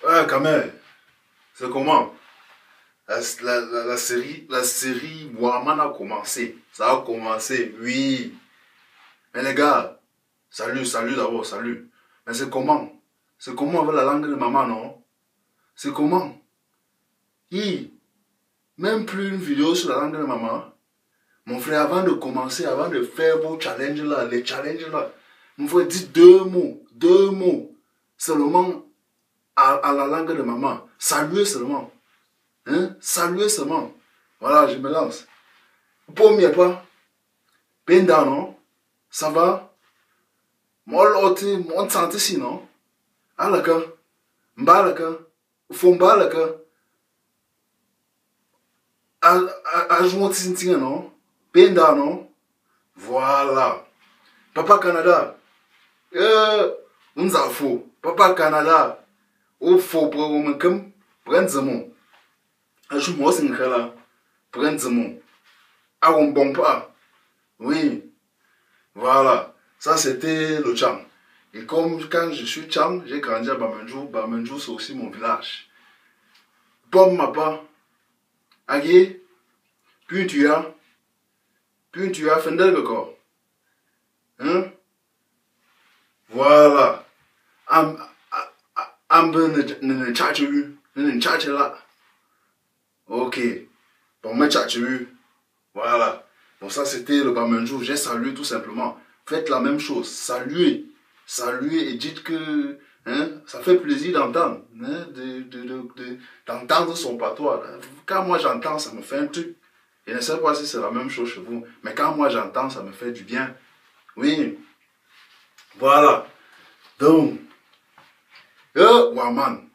Ouais, quand même. C'est comment? La série Waman a commencé. Ça a commencé, oui. Mais les gars, salut d'abord, salut. Mais c'est comment? C'est comment avec la langue de maman, non? C'est comment? Hi, même plus une vidéo sur la langue de maman. Mon frère, avant de commencer, avant de faire vos challenges là, les challenges là, mon frère dit deux mots seulement à la langue de maman. Saluer seulement. Hein? Saluer seulement. Voilà, je me lance. Premier pas. Penda, non? Ça va? Moi, l'autre, mon santé si, non? Alaka. Mbalaka. Fombalaka. Ajouti, non? Penda, non? Voilà. Papa Canada. Unzafo. Papa Canada. Au faux pour un comme. Prends-moi. Ajoute-moi, c'est une cala. Prends-moi. Ah, on bon pas. Oui. Voilà. Ça, c'était le Tcham. Et comme quand je suis Tcham, j'ai grandi à Bamenjou. Bamenjou, c'est aussi mon village. Pomme ma pas. Agué. Puis tu as. Fendel le corps. Hein? Voilà. Ne tchatche là. Ok. Bon, me tchatche. Voilà. Bon, ça, c'était le Bamenjou. J'ai salué tout simplement. Faites la même chose. Saluez. Saluez et dites que ça fait plaisir d'entendre. Hein, d'entendre son patois. Quand moi j'entends, ça me fait un truc. Je ne sais pas si c'est la même chose chez vous. Mais quand moi j'entends, ça me fait du bien. Oui. Voilà. Donc. Waman.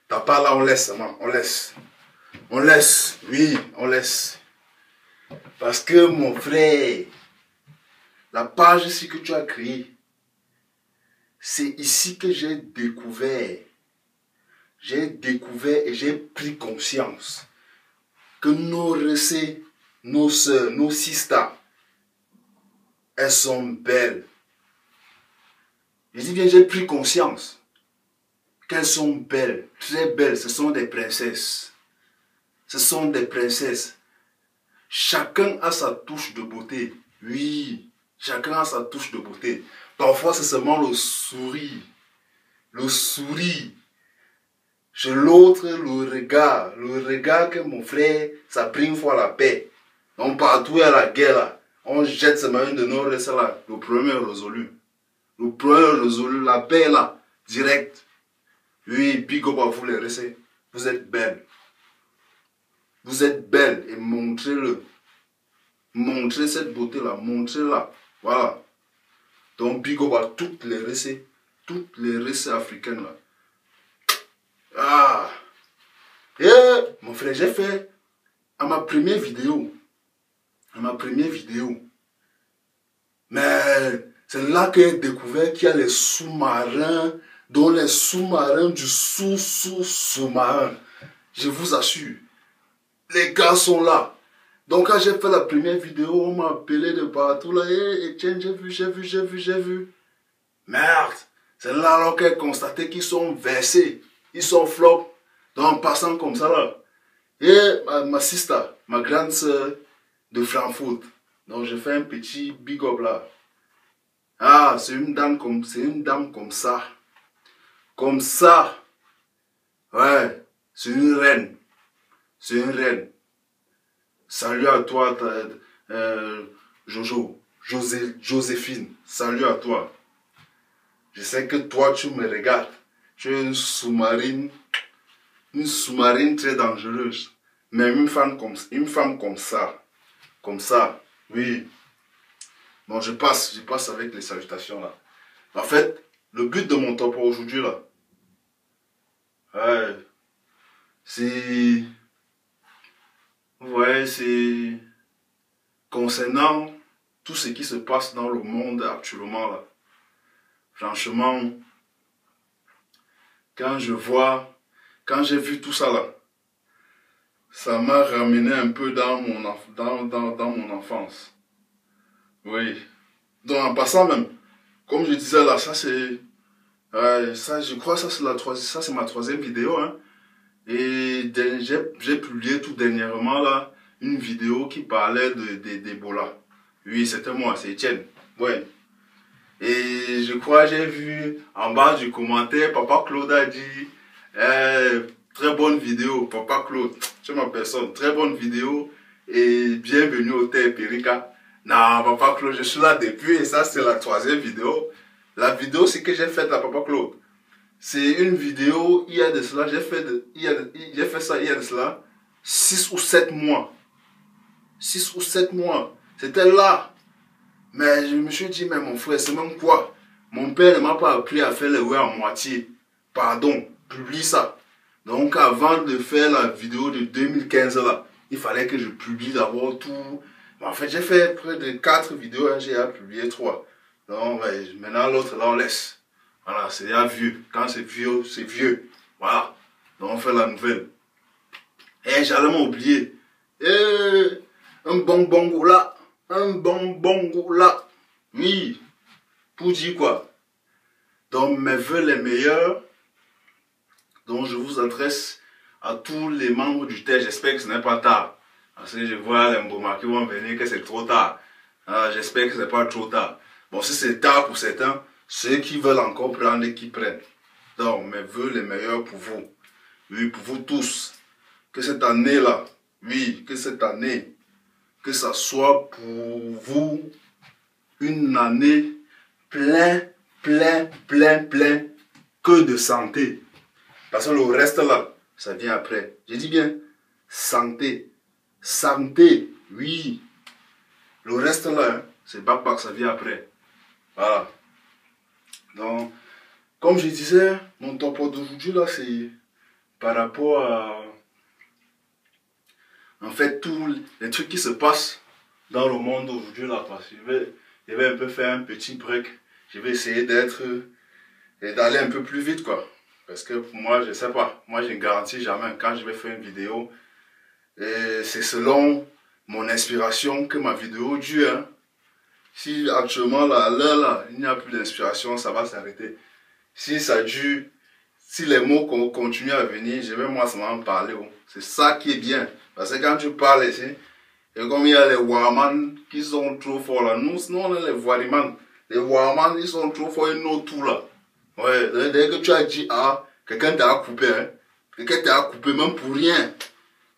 T'as pas là, on laisse, man. On laisse. On laisse. Oui, on laisse. Parce que mon frère, la page ici que tu as créée, c'est ici que j'ai découvert et j'ai pris conscience que nos recets, nos soeurs, nos sisters, elles sont belles. Je dis bien, j'ai pris conscience qu'elles sont belles, très belles. Ce sont des princesses. Ce sont des princesses. Chacun a sa touche de beauté. Oui, chacun a sa touche de beauté. Parfois, c'est seulement le sourire. Le sourire. Chez l'autre, le regard. Le regard que mon frère, ça prime fois la paix. Donc, partout il y a la guerre là. On jette ce moyen de nos restes là. Le premier résolu. Le premier résolu, la paix là. Direct. Oui, big up à vous les restes. Vous êtes belles. Vous êtes belles et montrez-le. Montrez cette beauté-là, montrez-la. Voilà. Donc, big up à toutes les restes africaines là. Ah! Et mon frère, j'ai fait à ma première vidéo. Mais c'est là que j'ai découvert qu'il y a les sous-marins, dont les sous-marins du sous-marin. Je vous assure. Les gars sont là. Donc quand j'ai fait la première vidéo, on m'a appelé de partout là. Hey, Etienne, j'ai vu. Merde. C'est là alors qu'elle a constaté qu'ils sont versés. Ils sont flops. Donc en passant comme ça là. Et ma sister, ma grande soeur de Francfort. Donc j'ai fait un petit big up là. Ah, c'est une dame comme ça. Comme ça. Ouais. C'est une reine. Salut à toi, Joséphine. Salut à toi. Je sais que toi, tu me regardes. Tu es une sous-marine très dangereuse. Mais une femme comme ça. Comme ça, oui. Bon, je passe avec les salutations là. En fait, le but de mon top aujourd'hui là, ouais, c'est... Ouais, c'est concernant tout ce qui se passe dans le monde actuellement là. Franchement, quand j'ai vu tout ça là, ça m'a ramené un peu dans mon enfance. Oui. Donc en passant même, comme je disais là, ça c'est... ça, je crois que ça c'est ma troisième vidéo. Hein. Et j'ai publié tout dernièrement là, une vidéo qui parlait d'Ebola. Oui, c'était moi, c'est Etienne. Ouais. Et je crois j'ai vu en bas du commentaire, Papa Claude a dit, très bonne vidéo, Papa Claude, c'est ma personne, très bonne vidéo et bienvenue au Terre Perica. Non, Papa Claude, je suis là depuis et ça c'est la troisième vidéo. La vidéo, c'est que j'ai faite à Papa Claude. C'est une vidéo, il y a de cela, j'ai fait ça il y a de cela 6 ou 7 mois. 6 ou 7 mois. C'était là. Mais je me suis dit, mais mon frère, c'est même quoi? Mon père ne m'a pas appris à faire les ouais à moitié. Pardon, publie ça. Donc avant de faire la vidéo de 2015 là, il fallait que je publie d'abord tout. En fait, j'ai fait près de 4 vidéos, hein, j'ai publié 3. Donc maintenant l'autre là, on laisse. Voilà, c'est déjà vieux. Quand c'est vieux, c'est vieux. Voilà. Donc on fait la nouvelle. Et j'allais m'oublier. Un bonbon là. Un bonbon là. Oui. Pour dire quoi? Donc mes vœux les meilleurs. Donc je vous adresse à tous les membres du TER. J'espère que ce n'est pas tard. Parce que je vois les Mboma qui vont venir que c'est trop tard. J'espère que ce n'est pas trop tard. Bon, si c'est tard pour certains, ceux qui veulent encore prendre et qui prennent. Donc mes vœux les meilleurs pour vous. Oui, pour vous tous. Que cette année-là, oui, que cette année, que ça soit pour vous une année plein que de santé. Parce que le reste là, ça vient après. Je dis bien, santé. Santé, oui. Le reste là, hein, c'est bac, ça vient après. Voilà. Donc, comme je disais, mon topo d'aujourd'hui là, c'est par rapport à... En fait, tous les trucs qui se passent dans le monde aujourd'hui là, parce que je vais un peu faire un petit break. Je vais essayer d'aller un peu plus vite quoi. Parce que pour moi, je sais pas, moi je ne garantis jamais quand je vais faire une vidéo. C'est selon mon inspiration que ma vidéo dure. Hein. Si actuellement là, à l'heure là, il n'y a plus d'inspiration, ça va s'arrêter. Si ça dure, si les mots continuent à venir, je vais moi seulement en parler. Oh. C'est ça qui est bien. Parce que quand tu parles ici, et comme il y a les Warman qui sont trop forts là, nous on est les Wariman. Les Warman, ils sont trop forts, ils n'ont tout là. Ouais, dès que tu as dit ah, quelqu'un t'a coupé, hein. Quelqu'un t'a coupé même pour rien.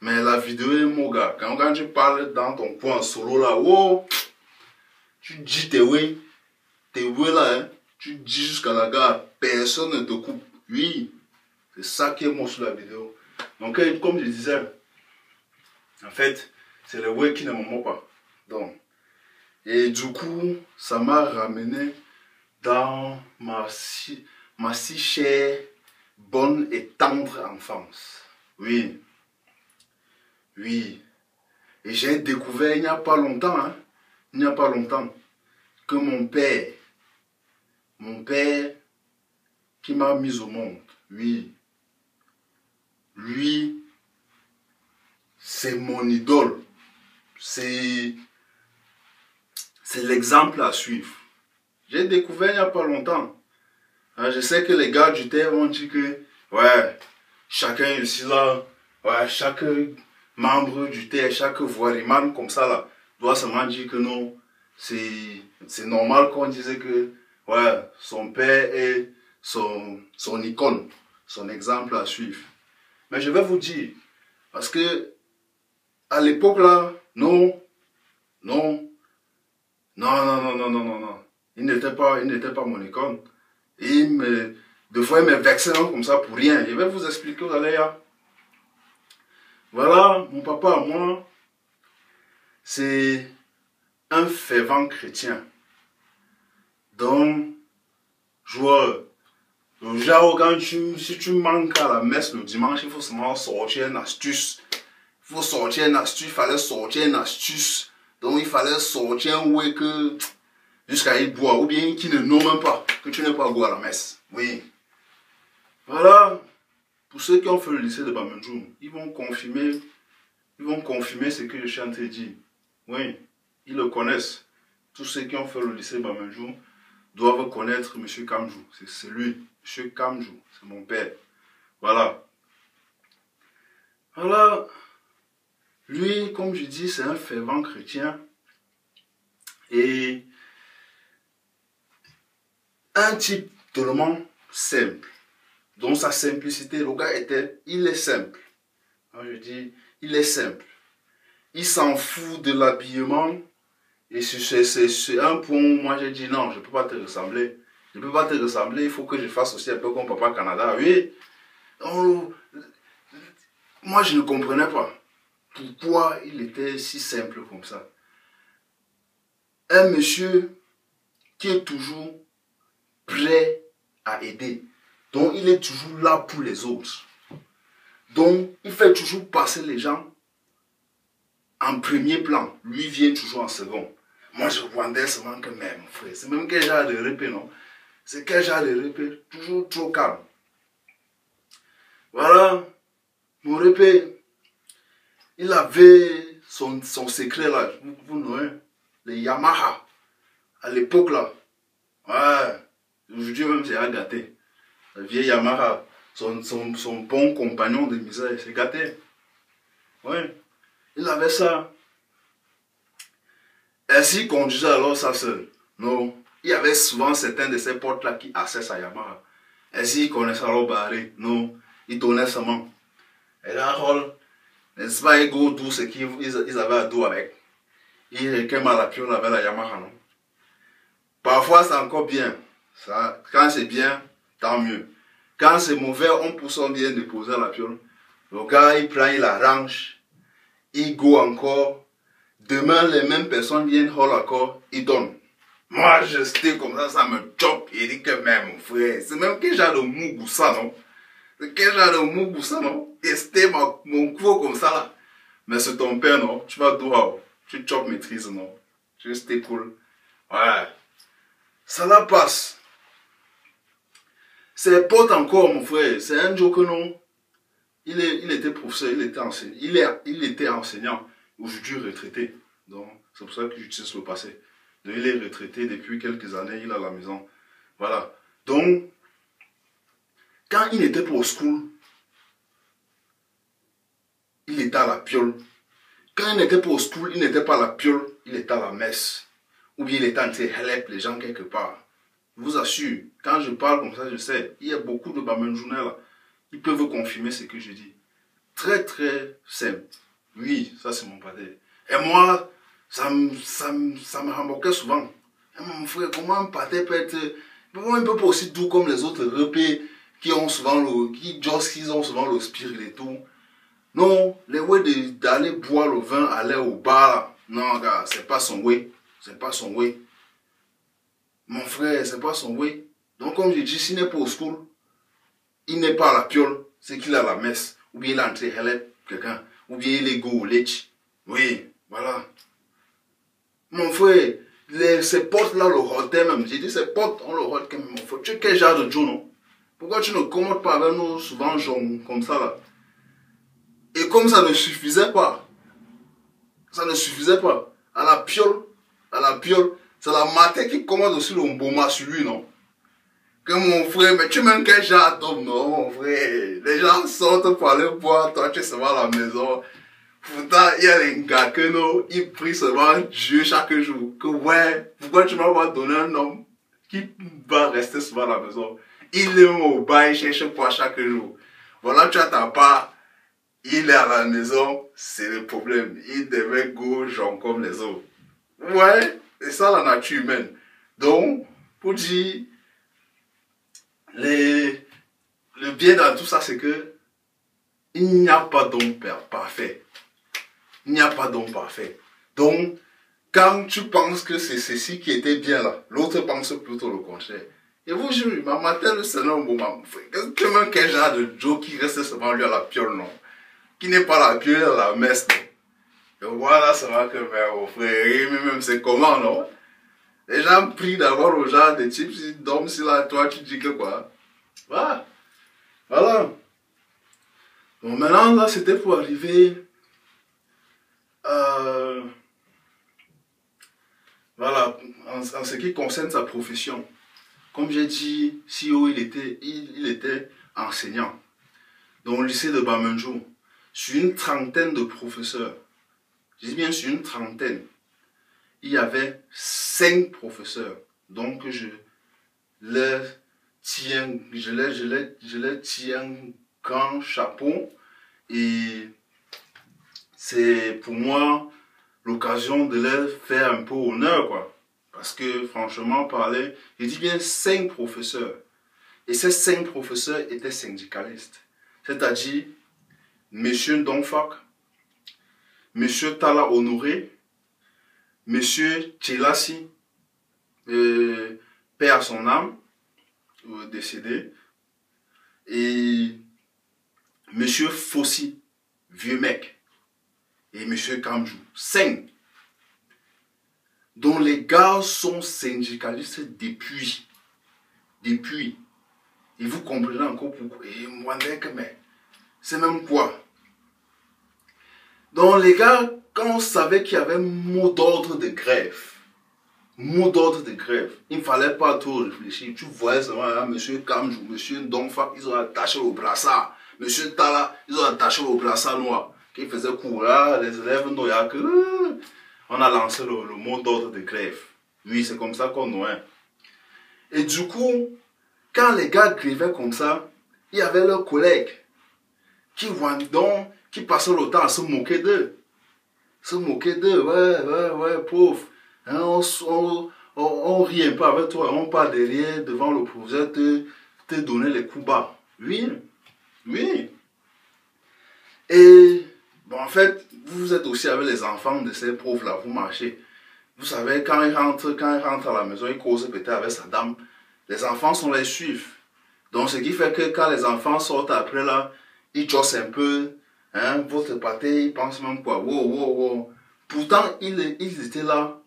Mais la vidéo est mon gars. Quand tu parles dans ton coin en solo là, oh, tu dis tes ouais là, hein. Tu dis jusqu'à la gare, personne ne te coupe. Oui, c'est ça qui est moi sur la vidéo. Donc, comme je disais, en fait, c'est le ouais qui ne me ment pas. Donc, et du coup, ça m'a ramené dans ma si chère, bonne et tendre enfance. Oui. Oui. Et j'ai découvert il n'y a pas longtemps, hein, il n'y a pas longtemps, que mon père qui m'a mis au monde, oui, lui, c'est mon idole. C'est l'exemple à suivre. J'ai découvert il n'y a pas longtemps. Je sais que les gars du terre vont dire que, ouais, chacun ici là, ouais, chaque membre du terre, chaque voiriman comme ça là, doit seulement dire que non, c'est normal qu'on disait que, ouais, son père est son icône, son exemple à suivre. Mais je vais vous dire, parce que à l'époque là, non. Il n'était pas mon icône. Et des fois, il me vexait comme ça pour rien. Je vais vous expliquer, vous allez là. Voilà, mon papa à moi, c'est un fervent chrétien. Donc, genre, si tu manques à la messe le dimanche, il faut seulement sortir une astuce. Il fallait sortir une astuce. Donc, il fallait sortir un ouais que jusqu'à y boire, ou bien qui ne nomme même pas, que tu n'es pas boire à la messe. Oui. Voilà. Pour ceux qui ont fait le lycée de Bamendjoum, ils vont confirmer ce que je suis en train de dire. Oui, ils le connaissent. Tous ceux qui ont fait le lycée de Bamendjoum, doivent connaître M. Kamjou. C'est lui, M. Kamjou, c'est mon père. Voilà. Voilà. Lui, comme je dis, c'est un fervent chrétien. Et un type tellement simple. Dans sa simplicité, le gars il est simple. Moi, je dis, il est simple. Il s'en fout de l'habillement. Et c'est un point où moi j'ai dit non, je ne peux pas te ressembler. Je ne peux pas te ressembler, il faut que je fasse aussi un peu comme Papa Canada. Oui. Moi je ne comprenais pas pourquoi il était si simple comme ça. Un monsieur qui est toujours prêt à aider. Donc il est toujours là pour les autres. Donc il fait toujours passer les gens en premier plan. Lui vient toujours en second. Moi je vendais seulement que même, frère. C'est même quel genre de répé, non? C'est quel genre de répé? Toujours trop calme. Voilà. Mon répé, il avait son secret là. Vous nommez les Yamaha. À l'époque là. Ouais. Aujourd'hui même c'est à gâter. La vieille Yamaha. Son bon compagnon de misère, c'est gâté. Ouais. Il avait ça. Ainsi, il conduisait alors ça seul. Non. Il y avait souvent certains de ces potes là qui assaient sa Yamaha. Ainsi, il connaissait alors barré. Non. Il donnait seulement. Et là, n'est-ce pas, il go d'où ce qu'ils avaient à dos avec. Il réclame à la piole avec la Yamaha, non. Parfois, c'est encore bien. Ça, quand c'est bien, tant mieux. Quand c'est mauvais, on pousse bien de poser la piole. Le gars, il prend, il arrange. Il go encore. Demain, les mêmes personnes viennent hall encore, ils donnent. Moi, je sais comme ça me chope. Il dit que même, mon frère, c'est même quel genre de mougoussa, non? C'est quel genre de mougoussa, non? Et c'était mon cours comme ça, là. Mais c'est ton père, non? Tu vas dehors. Tu chopes maîtrise, non? Tu restes cool. Ouais. Ça la passe. C'est pote encore, mon frère. C'est un joke, non? Il était professeur, il était enseignant. Aujourd'hui retraité. Donc, c'est pour ça que j'utilise le passé. Donc, il est retraité depuis quelques années, il est à la maison. Voilà. Donc, quand il n'était pas au school, il était à la piole. Quand il n'était pas au school, il n'était pas à la piole, il était à la messe. Ou bien il était en train de help les gens quelque part. Je vous assure, quand je parle comme ça, je sais, il y a beaucoup de Bamenjounais là. Ils peuvent confirmer ce que je dis. Très très simple. Oui, ça c'est mon pâté. Et moi, ça me remorquait souvent. Et mon frère, comment un pâté peut être... Pourquoi il ne peut pas aussi doux comme les autres repés qui ont souvent le spirit et tout. Non, les way d'aller boire le vin, aller au bar, non gars, c'est pas son way. C'est pas son way. Mon frère, c'est pas son way. Donc comme je dis, s'il n'est pas au school, il n'est pas à la piole, c'est qu'il est à la messe. Ou bien il est entré à quelqu'un. Ou bien il est go au lech. Oui, voilà. Mon frère, ces potes là le rotaient même. J'ai dit ces potes, on le rote quand même. Mon frère, tu es quel genre de Joe, non? Pourquoi tu ne commandes pas avec nous souvent genre comme ça là? Et comme ça ne suffisait pas. Ça ne suffisait pas. À la piole, c'est la matin qui commande aussi le mboma sur lui, non? Que mon frère, mais tu m'aimes quel genre d'homme, non, mon frère? Les gens sortent pour aller boire, toi tu es seulement à la maison. Pourtant, il y a les gars que non, ils prient seulement Dieu chaque jour. Que ouais, pourquoi tu m'as pas donné un homme qui va rester souvent à la maison? Il est au bain, il cherche quoi chaque jour. Voilà, tu as ta part, il est à la maison, c'est le problème. Il devait go genre comme les autres. Ouais, c'est ça la nature humaine. Donc, pour dire, le bien dans tout ça, c'est que il n'y a pas d'homme parfait. Il n'y a pas d'homme parfait. Donc, quand tu penses que c'est ceci qui était bien là, l'autre pense plutôt le contraire. Et vous, je m'a maté le Seigneur au moment. Tu même quel genre de Joe qui reste seulement lui à la piole, non? Qui n'est pas à la piole, à la messe, non? Et voilà, ça va que, mon frère, même c'est comment, non? Les gens prient d'avoir au genre de type, si dorment si là, toi, tu dis que quoi? Voilà. Voilà. Bon, maintenant, là, c'était pour arriver... voilà, en ce qui concerne sa profession. Comme j'ai dit, CEO, il était enseignant. Dans le lycée de Bamenjo, sur une trentaine de professeurs, je dis bien sur une trentaine, il y avait 5 professeurs. Donc je leur tiens, je leur tiens grand chapeau. Et c'est pour moi l'occasion de leur faire un peu honneur, quoi. Parce que franchement parler, je dis bien 5 professeurs. Et ces 5 professeurs étaient syndicalistes. C'est-à-dire M. Donfak, M. Tala Honoré, M. Tchelassi, paix à son âme, décédé, et M. Fossi, vieux mec, et M. Kamjou. 5. dont les gars sont syndicalistes depuis. Et vous comprenez encore pourquoi. Et moi, mais c'est même quoi. Donc les gars, quand on savait qu'il y avait mot d'ordre de grève, il ne fallait pas trop réfléchir. Tu voyais seulement là, M. Kamjou, M. Donfak, ils ont attaché au brassard. M. Tala, ils ont attaché au brassard noir. Qui faisait cours là, les élèves, non, il y a que... On a lancé le mot d'ordre de grève. Oui, c'est comme ça qu'on a. Et du coup, quand les gars grévaient comme ça, il y avait leurs collègues qui passaient le temps à se moquer d'eux. Ouais, pauvre. Hein, on rit un peu avec toi, on part derrière, devant le professeur, te donner les coups bas. Oui. Et, bon, en fait, vous êtes aussi avec les enfants de ces profs-là, vous marchez. Vous savez, quand ils rentrent à la maison, ils causent peut-être avec sa dame. Les enfants sont là, ils suivent. Donc, ce qui fait que quand les enfants sortent après là, ils jossent un peu. Hein, votre pâté, ils pensent même quoi. Wow. Pourtant, ils étaient là.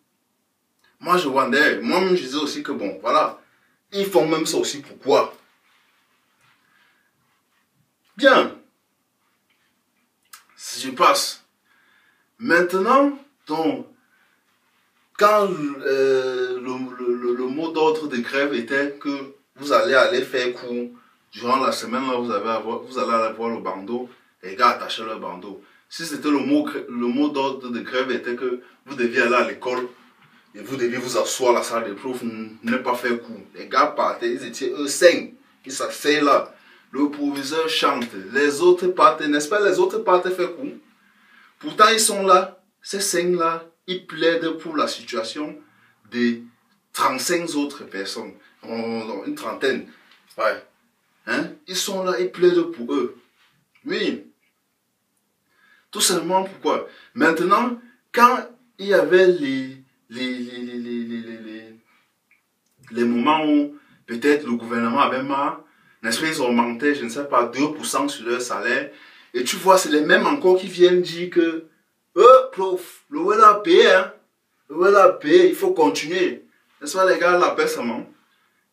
Moi, je vendais. Moi-même, je disais aussi que bon, voilà. Ils font même ça aussi. Pourquoi? Bien. Je passe. Maintenant, donc, quand le mot d'ordre de grève était que vous allez aller faire cours durant la semaine, là, vous allez avoir le bandeau, les gars attachaient leur bandeau. Si c'était le mot d'ordre de grève était que vous deviez aller à l'école et vous deviez vous asseoir à la salle des profs, ne pas faire cours. Les gars partaient, ils étaient eux 5, ils s'asseyaient là. Le proviseur chante, les autres partaient, n'est-ce pas, les autres partaient faire cours. Pourtant, ils sont là, ces 5 là, ils plaident pour la situation de 35 autres personnes, une trentaine. Ouais. Hein? Ils sont là, ils plaident pour eux. Oui. Tout simplement pourquoi. Maintenant, quand il y avait les moments où peut-être le gouvernement avait marre, n'est-ce pas, ils augmentaient, je ne sais pas, 2% sur leur salaire. Et tu vois, c'est les mêmes encore qui viennent dire que prof, le well a payé, hein. Le well a payé, il faut continuer. N'est-ce pas, les gars, la paix seulement.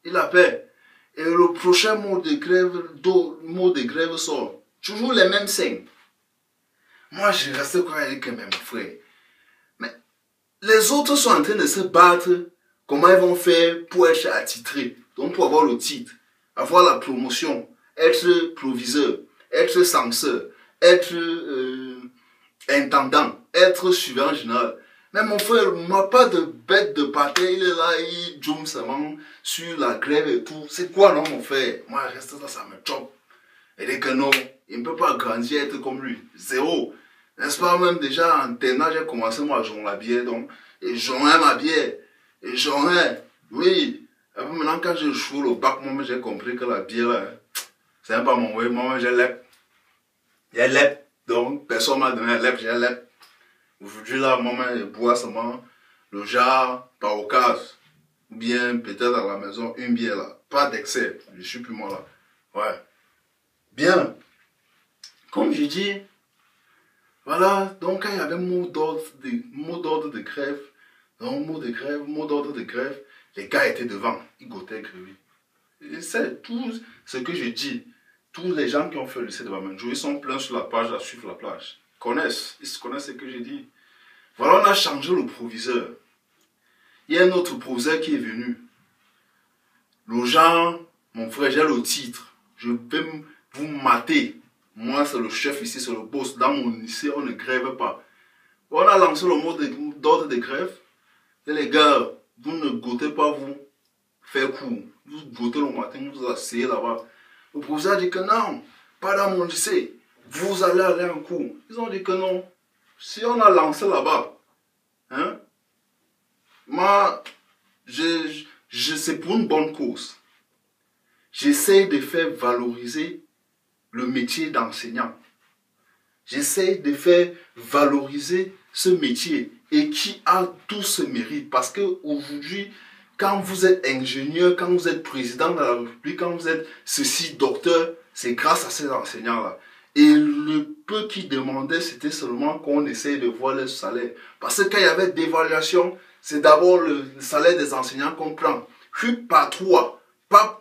Il la paix. Et le prochain mot de grève sort. Toujours les mêmes 5. Moi, je reste quoi avec eux même, frère. Mais les autres sont en train de se battre. Comment ils vont faire pour être attitrés? Donc, pour avoir le titre, avoir la promotion, être proviseur, être censeur, être intendant, être suivant général. Mais mon frère, moi, pas de bête de pâté, il est là, il joue seulement sur la grève et tout. C'est quoi, non, mon frère? Moi, je reste là, ça me choque. Et dit que non, il ne peut pas grandir, être comme lui. Zéro. N'est-ce pas, même déjà en terminale, j'ai commencé moi à jouer la bière, donc. Et j'aurais ma bière. Et j'aurais, oui. Et puis maintenant, quand je joue le bac, moi, j'ai compris que la bière, là, c'est pas mon way. Moi, j'ai lep. J'ai lep. Donc, personne m'a donné un lep, j'ai un lep. Aujourd'hui, là, moi, je bois seulement le jar par occasion. Ou bien, peut-être à la maison, une bière, là. Pas d'excès. Je suis plus moi, là. Ouais. Bien. Comme je dis, voilà. Donc, quand il y avait mot d'ordre de grève, donc mot d'ordre de grève, les gars étaient devant. Ils goûtaient gréver. Et c'est tout ce que je dis. Tous les gens qui ont fait le lycée de Bamenjo, ils sont pleins sur la page à suivre la plage. Ils se connaissent ce que j'ai dit. Voilà, on a changé le proviseur. Il y a un autre proviseur qui est venu. Le genre, mon frère, j'ai le titre. Je vais vous mater. Moi, c'est le chef ici, c'est le boss. Dans mon lycée, on ne grève pas. On a lancé le mot d'ordre de grève. Et les gars, vous ne goûtez pas, vous faire cours. Vous goûtez le matin, vous asseyez là-bas. Le professeur a dit que non, pas dans mon lycée. Vous allez aller en cours. Ils ont dit que non. Si on a lancé là-bas, hein, moi, c'est pour une bonne cause. J'essaie de faire valoriser le métier d'enseignant. J'essaie de faire valoriser ce métier et qui a tout ce mérite. Parce qu'aujourd'hui, quand vous êtes ingénieur, quand vous êtes président de la République, quand vous êtes ceci, docteur, c'est grâce à ces enseignants-là. Et le peu qu'ils demandaient, c'était seulement qu'on essaye de voir le salaire. Parce que quand il y avait d'évaluation, c'est d'abord le salaire des enseignants qu'on prend. Puis par 3,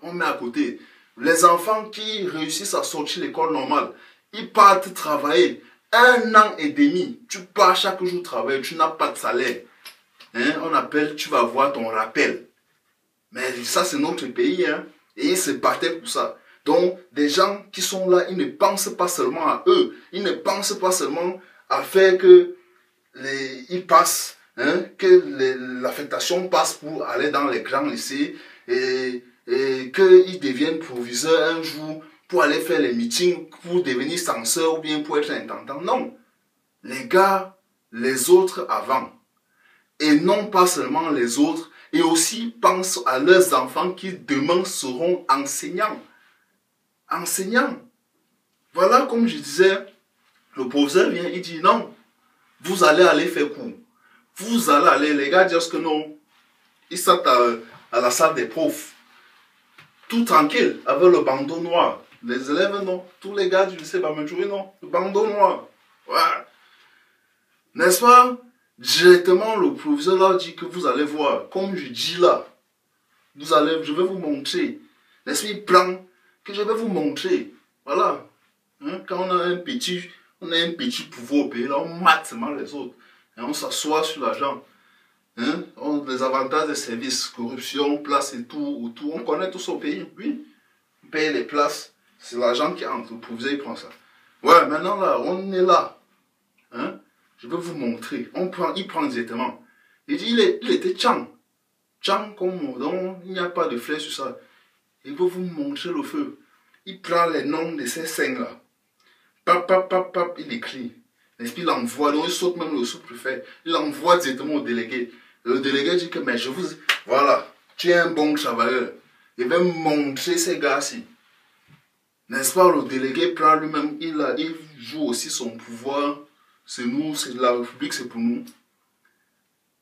on met à côté. Les enfants qui réussissent à sortir de l'école normale, ils partent travailler 1 an et demi. Tu pars chaque jour travailler, tu n'as pas de salaire. Hein? On appelle, tu vas voir ton rappel. Mais ça, c'est notre pays. Hein? Et ils se battaient pour ça. Donc, des gens qui sont là, ils ne pensent pas seulement à eux. Ils ne pensent pas seulement à faire que ils passent, hein, que l'affectation passe pour aller dans les grands lycées et qu'ils deviennent proviseurs un jour pour aller faire les meetings, pour devenir censeur ou bien pour être intendant. Non. Les gars, les autres avant. Et non pas seulement les autres. Et aussi pensent à leurs enfants qui demain seront enseignants. Enseignants. Voilà, comme je disais, le professeur vient, il dit non, vous allez aller faire cours. Vous allez aller, les gars disent que non. Ils sont à la salle des profs. Tout tranquille, avec le bandeau noir. Les élèves, non. Tous les gars du lycée Bamidjouri, non. Le bandeau noir. Ouais. N'est-ce pas? Directement, le professeur leur dit que vous allez voir. Comme je dis là, je vais vous montrer. N'est-ce pas? Il prend que je vais vous montrer. Voilà. Hein? Quand on a un petit pouvoir au pays, là, on mate seulement les autres. Et on s'assoit sur l'argent. Hein? Les avantages des services, corruption, place et tout, on connaît tout ça au pays. Oui. On paye les places. C'est l'argent qui entre. Le professeur, il prend ça. Ouais, maintenant là, on est là. Hein? Je vais vous montrer. Il prend directement. Il dit, il était Tchang. Tchang, comme donc, il n'y a pas de flèche sur ça. Il veut vous montrer le feu. Il prend les noms de ces scènes-là. Pap, il écrit. L'esprit l'envoie, donc il saute même le sous-préfet. Il l'envoie directement au délégué. Le délégué dit que, mais je vous... Voilà, tu es un bon travailleur. Il va montrer ces gars-ci. N'est-ce pas, le délégué prend lui-même, il joue aussi son pouvoir. C'est nous, c'est la République, c'est pour nous.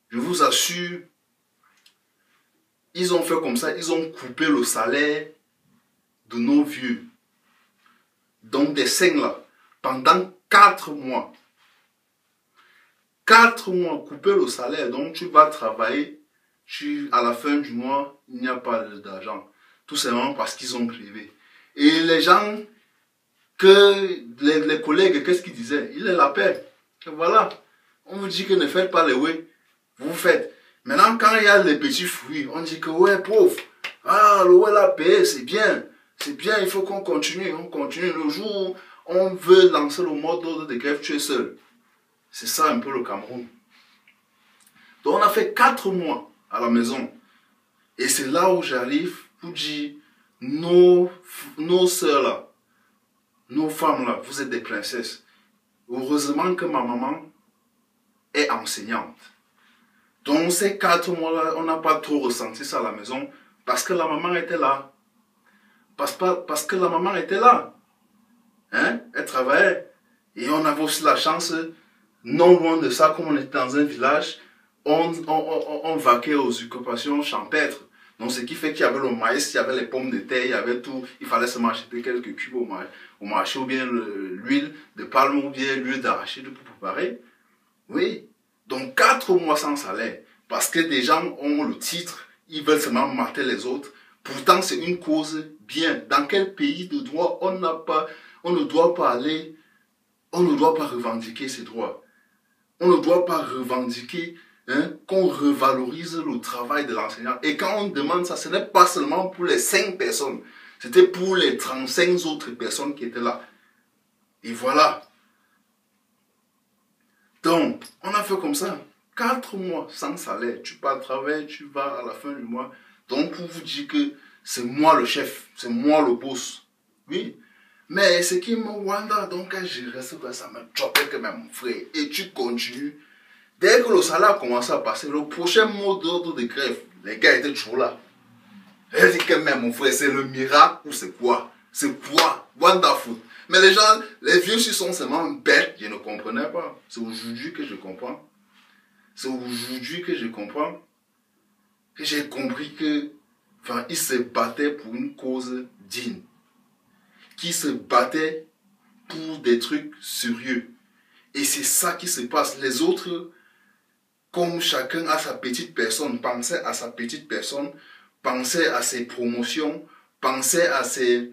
Je vous assure, ils ont fait comme ça, ils ont coupé le salaire de nos vieux. Donc des scènes là, pendant 4 mois. 4 mois, couper le salaire. Donc tu vas travailler, à la fin du mois, il n'y a pas d'argent. Tout simplement parce qu'ils ont privé. Et les gens, les collègues, qu'est-ce qu'ils disaient? Ils les l'appellent. Voilà. On vous dit que ne faites pas les ouais. Vous faites. Maintenant, quand il y a les petits fruits, on dit que ouais, pauvre. Ah, le ouais l'a payé, c'est bien. C'est bien, il faut qu'on continue. On continue. Le jour où on veut lancer le mode d'ordre de grève, tu es seul. C'est ça un peu le Cameroun. Donc on a fait 4 mois à la maison. Et c'est là où j'arrive pour dire, nos soeurs là, nos femmes là, vous êtes des princesses. Heureusement que ma maman est enseignante. Donc ces 4 mois là, on n'a pas trop ressenti ça à la maison parce que la maman était là. Parce que la maman était là. Hein? Elle travaillait. Et on avait aussi la chance, non loin de ça, comme on était dans un village, on vaquait aux occupations champêtres. Donc ce qui fait qu'il y avait le maïs, il y avait les pommes de terre, il y avait tout. Il fallait seulement acheter quelques cubes au marché, ou bien l'huile de palme, ou bien l'huile d'arachide pour préparer. Oui. Donc 4 mois sans salaire. Parce que des gens ont le titre, ils veulent seulement mater les autres. Pourtant c'est une cause bien. Dans quel pays de droit on ne doit pas revendiquer ses droits. On ne doit pas revendiquer hein, qu'on revalorise le travail de l'enseignant. Et quand on demande ça, ce n'est pas seulement pour les 5 personnes, c'était pour les 35 autres personnes qui étaient là. Et voilà. Donc, on a fait comme ça. 4 mois sans salaire. Tu pars travailler, tu vas à la fin du mois. Donc, pour vous dire que c'est moi le chef, c'est moi le boss. Oui. Mais ce qui me wanda, donc quand je reste comme ça, me chopait que même mon frère. Et tu continues. Dès que le salaire commence à passer, le prochain mot d'ordre de grève, les gars étaient toujours là. Elle dit que même mon frère, c'est le miracle ou c'est quoi? C'est quoi? Wonderful. Mais les gens, les vieux sont seulement bêtes, je ne comprenais pas. C'est aujourd'hui que je comprends. C'est aujourd'hui que je comprends. Que j'ai compris que, enfin, ils se battaient pour une cause digne. Qu'ils se battaient pour des trucs sérieux. Et c'est ça qui se passe. Les autres, comme chacun a sa petite personne, pensaient à sa petite personne, pensaient à ses promotions, pensaient à ses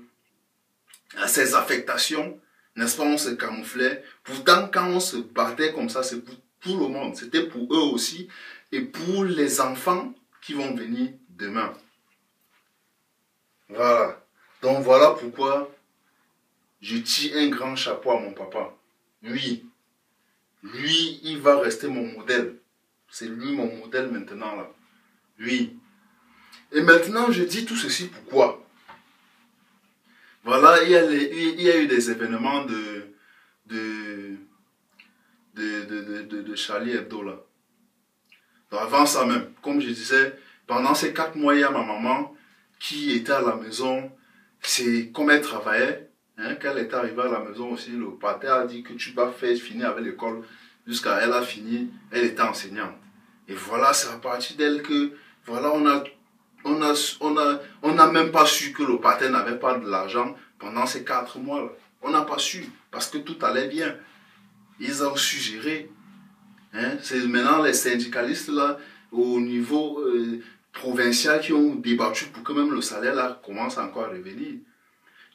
affectations, n'est-ce pas, on se camouflait. Pourtant, quand on se battait comme ça, c'est pour tout le monde. C'était pour eux aussi et pour les enfants qui vont venir demain. Voilà. Donc voilà pourquoi je tire un grand chapeau à mon papa. Lui, il va rester mon modèle. C'est lui mon modèle maintenant là. Lui. Et maintenant, je dis tout ceci pourquoi? Voilà, il y a eu des événements de Charlie Hebdo là. Donc avant ça même, comme je disais, pendant ces 4 mois, il y a ma maman qui était à la maison. C'est comme elle travaillait, hein, quand elle est arrivée à la maison aussi, le pater a dit que tu vas finir avec l'école. Jusqu'à elle a fini, elle était enseignante. Et voilà, c'est à partir d'elle que, voilà, on n'a même pas su que le pater n'avait pas de l'argent pendant ces 4 mois là. On n'a pas su, parce que tout allait bien. Ils ont su gérer. Hein? C'est maintenant les syndicalistes là, au niveau provincial, qui ont débattu pour que même le salaire là commence encore à revenir.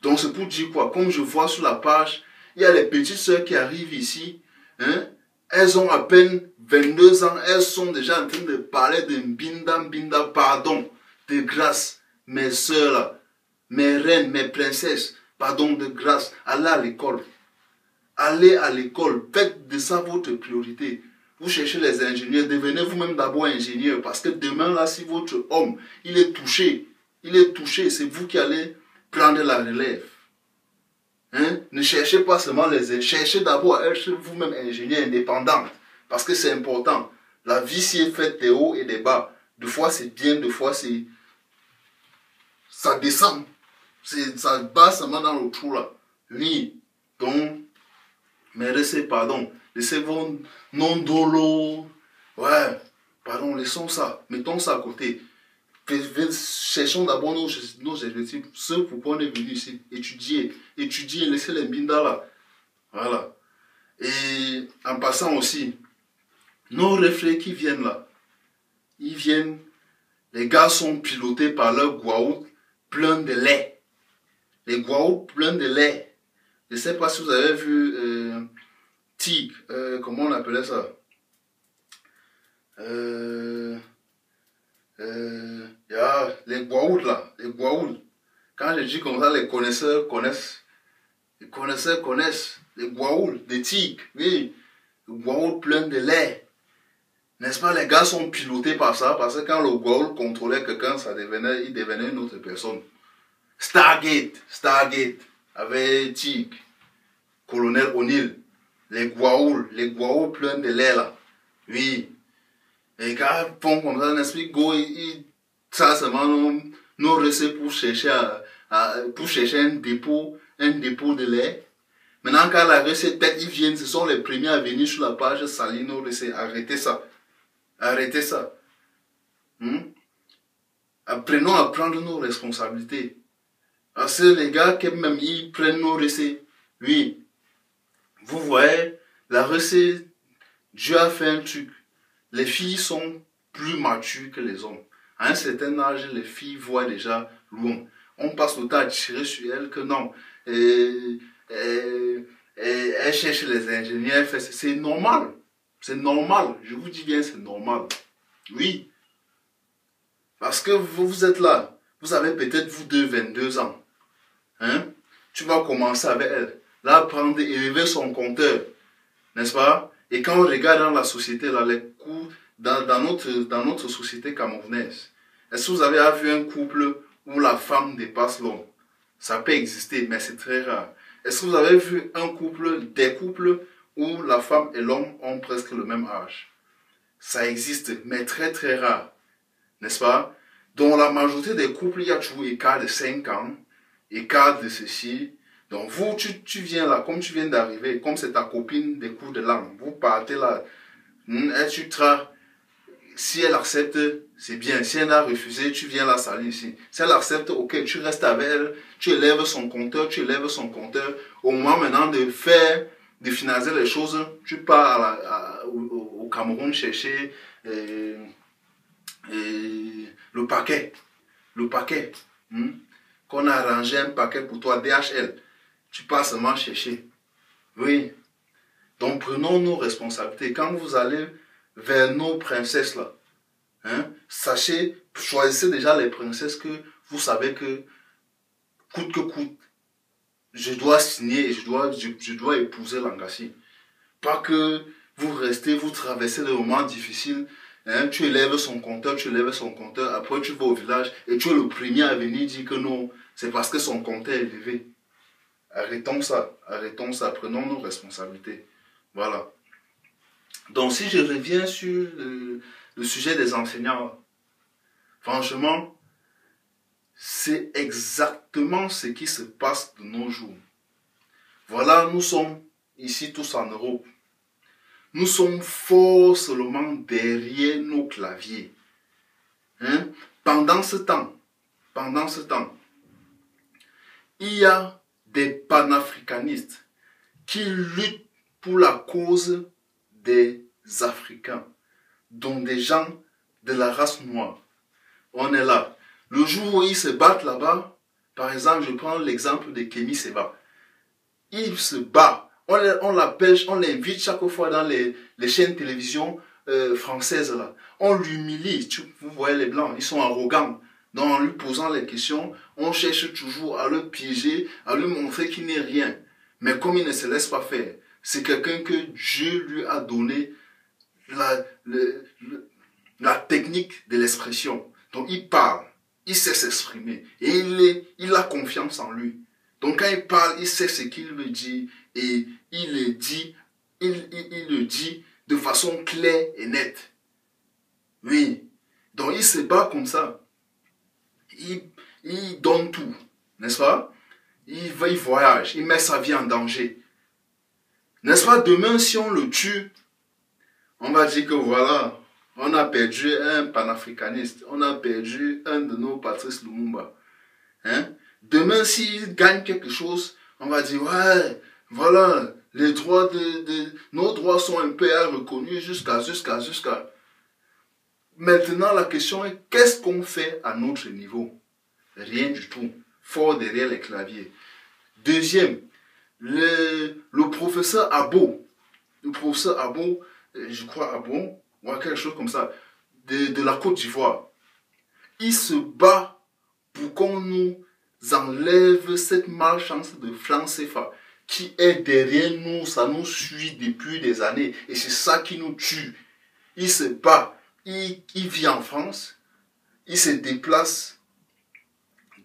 Donc c'est pour dire quoi? Comme je vois sur la page, il y a les petites sœurs qui arrivent ici. Hein? Elles ont à peine 22 ans. Elles sont déjà en train de parler de Mbinda, pardon, de grâce. Mes sœurs là, mes reines, mes princesses, pardon, de grâce, allez à l'école. Allez à l'école. Faites de ça votre priorité. Vous cherchez les ingénieurs, devenez vous-même d'abord ingénieur. Parce que demain, là, si votre homme, il est touché, c'est vous qui allez prendre la relève. Hein? Ne cherchez pas seulement les ingénieurs, cherchez d'abord à être vous-même ingénieur indépendant. Parce que c'est important. La vie, si est faite des hauts et des bas, des fois c'est bien, des fois c'est... ça descend. Ça bat seulement dans le trou là. Oui. Donc, mais laissez, pardon, laissez vos non-dolo. Ouais, pardon, laissons ça. Mettons ça à côté. Cherchons d'abord nos objectifs. Ce pourquoi on est venu ici. Étudier, laissez les bindas là. Voilà. Et en passant aussi, nos reflets qui viennent là, ils viennent, les gars sont pilotés par leur guaout plein de lait. Les guaouts pleins de lait. Je ne sais pas si vous avez vu Tig, comment on appelait ça? Les guaouts là, les guaouts. Quand je dis comme ça, les connaisseurs connaissent. Les connaisseurs connaissent. Les guaouls, des tigres, oui. Les guaouls pleins de lait. N'est-ce pas, les gars sont pilotés par ça, parce que quand le guaoul contrôlait quelqu'un, il devenait une autre personne. Stargate, avec Tigre, Colonel O'Neill, les guaouls pleins de lait là. Oui. Les gars font comme ça, n'est-ce pas, ça seulement nos recettes pour chercher un dépôt de lait. Maintenant, quand la recette, ils viennent, ce sont les premiers à venir sur la page salir nos recettes. Arrêtez ça. Arrêtez ça. Apprenons à prendre nos responsabilités. Parce que les gars, quand même, ils prennent nos recettes. Oui. Vous voyez, la recette, Dieu a fait un truc. Les filles sont plus matures que les hommes. À un certain âge, les filles voient déjà loin. On passe le temps à tirer sur elles que non. Elles cherchent les ingénieurs. C'est normal. C'est normal. Je vous dis bien, c'est normal. Oui. Parce que vous êtes là. Vous avez peut-être, vous deux, 22 ans. Hein? Tu vas commencer avec elle. Là, prendre, élever son compteur. N'est-ce pas? Et quand on regarde dans la société, là, les coûts, dans notre société camerounaise, est-ce que vous avez vu un couple où la femme dépasse l'homme? Ça peut exister, mais c'est très rare. Est-ce que vous avez vu un couple, des couples où la femme et l'homme ont presque le même âge? Ça existe, mais très très rare. N'est-ce pas? Dans la majorité des couples, il y a toujours écart de 5 ans, écart de ceci. Donc vous, tu viens là, comme tu viens d'arriver, comme c'est ta copine des cours de langue, vous partez là, tu traces. Si elle accepte, c'est bien. Si elle a refusé, tu viens la saluer ici. Si elle accepte, ok, tu restes avec elle, tu élèves son compteur, tu élèves son compteur. Au moment maintenant de finaliser les choses, tu pars au Cameroun chercher le paquet. Le paquet. Qu'on a arrangé un paquet pour toi, DHL. Tu pars seulement chercher. Oui. Donc prenons nos responsabilités. Quand vous allez vers nos princesses là, sachez, choisissez déjà les princesses que vous savez que coûte que coûte, je dois signer et je dois épouser Langassi. Pas que vous restez, vous traversez des moments difficiles, tu élèves son compteur, après tu vas au village et tu es le premier à venir dire que non, c'est parce que son compteur est élevé. Arrêtons ça, prenons nos responsabilités. Voilà. Donc si je reviens sur le sujet des enseignants, franchement, c'est exactement ce qui se passe de nos jours. Voilà, nous sommes ici tous en Europe. Nous sommes forts seulement derrière nos claviers. Pendant ce temps, il y a des panafricanistes qui luttent pour la cause des Africains, dont des gens de la race noire. On est là. Le jour où ils se battent là-bas, par exemple, je prends l'exemple de Kémy Séba. Il se bat. On l'appelle, on l'invite chaque fois dans les chaînes de télévision françaises là. On l'humilie. Vous voyez les blancs, ils sont arrogants. Donc en lui posant les questions, on cherche toujours à le piéger, à lui montrer qu'il n'est rien. Mais comme il ne se laisse pas faire, c'est quelqu'un que Dieu lui a donné la technique de l'expression. Donc il parle, il sait s'exprimer et il a confiance en lui. Donc quand il parle, il sait ce qu'il veut dire et il le dit de façon claire et nette. Oui. Donc il se bat comme ça. Il donne tout, n'est-ce pas? Il voyage, il met sa vie en danger. N'est-ce pas? Demain, si on le tue, on va dire que voilà, on a perdu un panafricaniste, on a perdu un de nos Patrice Lumumba. Demain, s'il gagne quelque chose, on va dire, ouais, voilà, les droits nos droits sont un peu reconnus jusqu'à. Maintenant, la question est, qu'est-ce qu'on fait à notre niveau? Rien du tout. Fort derrière les claviers. Deuxième, le professeur Abo. Le professeur Abo, je crois Abo, ou quelque chose comme ça, de la Côte d'Ivoire. Il se bat pour qu'on nous enlève cette malchance de franc CFA qui est derrière nous, ça nous suit depuis des années et c'est ça qui nous tue. Il se bat, il vit en France, il se déplace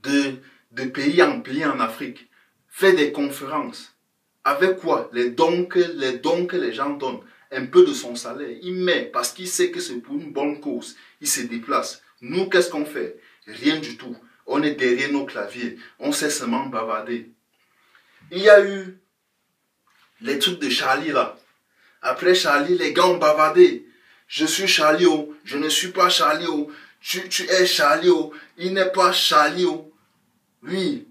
de pays en pays en Afrique, fait des conférences. Avec quoi? Les dons que les gens donnent, un peu de son salaire, il met parce qu'il sait que c'est pour une bonne cause. Il se déplace. Nous, qu'est-ce qu'on fait? Rien du tout. On est derrière nos claviers. On sait seulement bavarder. Il y a eu les trucs de Charlie là. Après Charlie, les gars ont bavardé. Je suis Charlie, oh. Je ne suis pas Charlie, oh. Tu es Charlie, oh. Il n'est pas Charlie, oh. Oui.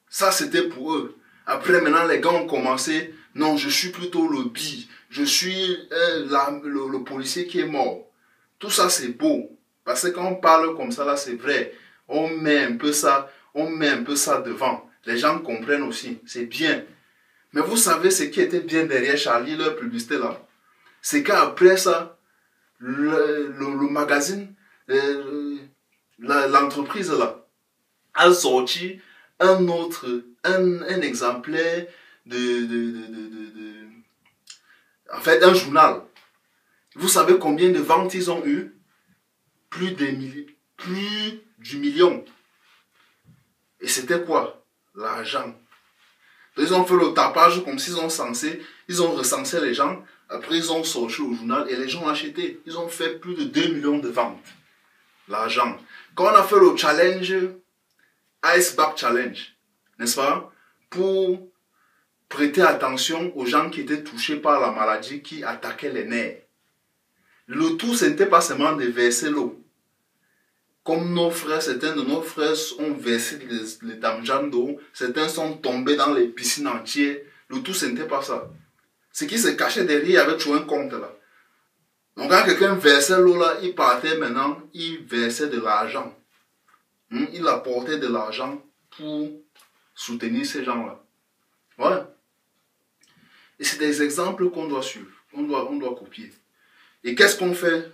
Ça, c'était pour eux. Après, maintenant, les gars ont commencé. Non, je suis plutôt le bi. Je suis le policier qui est mort. Tout ça, c'est beau. Parce que quand on parle comme ça, là, c'est vrai. On met un peu ça devant. Les gens comprennent aussi. C'est bien. Mais vous savez ce qui était bien derrière Charlie, leur publicité là? C'est qu'après ça, le magazine, l'entreprise là, a sorti un exemplaire en fait, un journal. Vous savez combien de ventes ils ont eu? Plus du million. Et c'était quoi? L'argent. Ils ont fait le tapage comme s'ils ont censé, ils ont recensé les gens, après ils ont sorti au journal et les gens ont acheté. Ils ont fait plus de 2 millions de ventes. L'argent. Quand on a fait le challenge, Iceberg Challenge, n'est-ce pas? Pour prêter attention aux gens qui étaient touchés par la maladie qui attaquait les nerfs. Le tout, ce n'était pas seulement de verser l'eau. Comme nos frères, certains de nos frères ont versé les damjans d'eau, certains sont tombés dans les piscines entières. Le tout, ce n'était pas ça. Ce qui se cachait derrière, il y avait toujours un compte là. Donc quand quelqu'un versait l'eau là, il partait maintenant, il versait de l'argent. Il apportait de l'argent pour soutenir ces gens-là. Voilà. Et c'est des exemples qu'on doit suivre, on doit copier. Et qu'est-ce qu'on fait?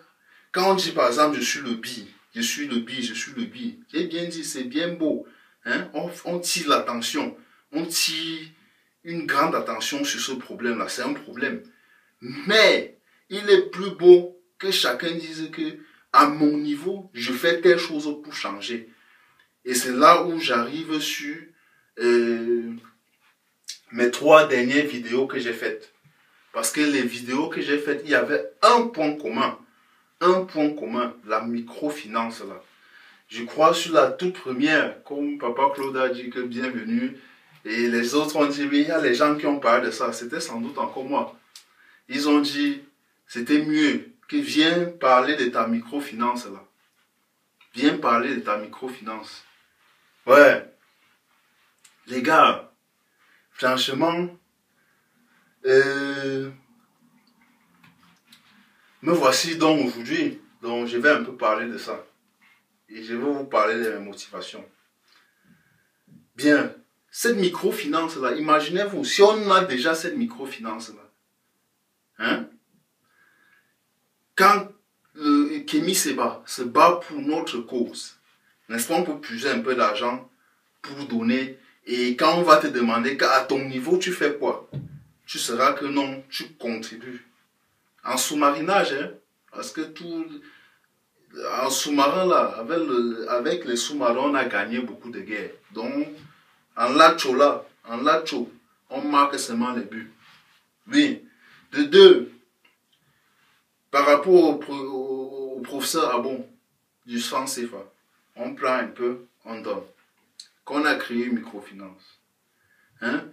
Quand on dit par exemple, je suis le bi, je suis le bi, je suis le bi. J'ai bien dit, c'est bien beau. Hein? On tire l'attention. On tire une grande attention sur ce problème-là. C'est un problème. Mais, il est plus beau que chacun dise que, à mon niveau, je fais telle chose pour changer. Et c'est là où j'arrive sur mes 3 dernières vidéos que j'ai faites. Parce que les vidéos que j'ai faites, il y avait un point commun. Un point commun, la microfinance là. Je crois sur la toute première, comme Papa Claude a dit que bienvenue, et les autres ont dit, mais il y a les gens qui ont parlé de ça, c'était sans doute encore moi. Ils ont dit, c'était mieux que viens parler de ta microfinance là. Viens parler de ta microfinance. Ouais. Les gars, franchement, me voici donc aujourd'hui, donc je vais un peu parler de ça. Et je vais vous parler de mes motivations. Bien, cette microfinance-là, imaginez-vous, si on a déjà cette microfinance-là, hein, quand Kémy se bat pour notre cause, n'est-ce pas, on peut puiser un peu d'argent pour donner, et quand on va te demander qu'à ton niveau, tu fais quoi? Tu sauras que non, tu contribues. En sous-marinage, hein, parce que tout... En sous-marin, là, avec les sous-marins, on a gagné beaucoup de guerres. Donc, en lacho, là, on marque seulement les buts. Oui. De 2, par rapport au professeur Abon du franc CFA, on prend un peu, on donne. Qu'on a créé une microfinance. Hein?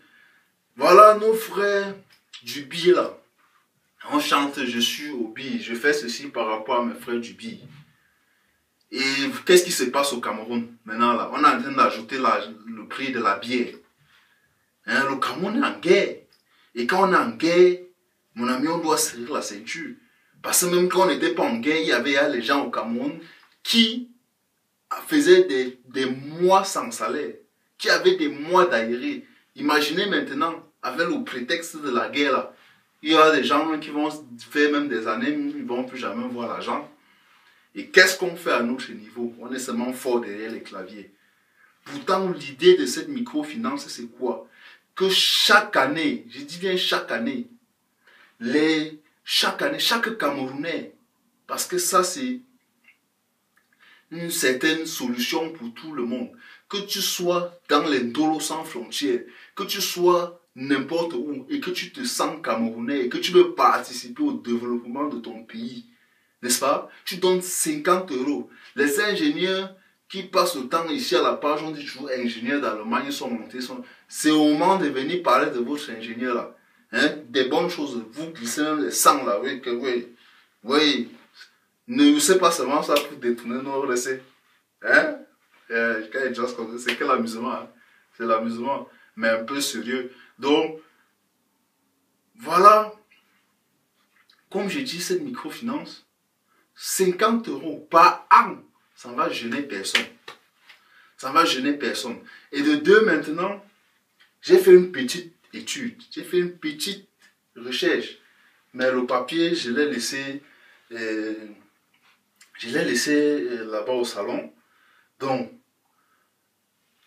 Voilà nos frères du BI, là. On chante, je suis au BI, je fais ceci par rapport à mes frères du BI. Et qu'est-ce qui se passe au Cameroun maintenant là? On est en train d'ajouter le prix de la bière. Hein, le Cameroun est en guerre. Et quand on est en guerre, mon ami, on doit serrer la ceinture. Parce que même quand on n'était pas en guerre, il y avait les gens au Cameroun qui faisaient des mois sans salaire, qui avaient des mois d'aéré. Imaginez maintenant, avec le prétexte de la guerre là, il y a des gens qui vont faire même des années, ils ne vont plus jamais voir l'argent. Et qu'est-ce qu'on fait à notre niveau? On est seulement fort derrière les claviers. Pourtant, l'idée de cette microfinance, c'est quoi? Que chaque année, je dis bien chaque année, chaque Camerounais, parce que ça c'est une certaine solution pour tout le monde, que tu sois dans les Ndolo sans frontières, que tu sois n'importe où et que tu te sens Camerounais et que tu veux participer au développement de ton pays, n'est-ce pas? Tu donnes 50 €. Les ingénieurs qui passent le temps ici à la page, on dit toujours ingénieurs d'Allemagne, ils sont montés. C'est au moment de venir parler de votre ingénieur là. Hein? Des bonnes choses. Vous glissez même les sangs là. Oui, oui. Ne sais pas seulement ça pour détourner nos recettes. Hein? C'est que l'amusement. Hein? C'est l'amusement. Mais un peu sérieux. Donc, voilà. Comme j'ai dit, cette microfinance, 50 € par an, ça ne va gêner personne. Ça ne va gêner personne. Et de 2, maintenant, j'ai fait une petite étude. J'ai fait une petite recherche Mais le papier, je l'ai laissé, là-bas au salon. Donc,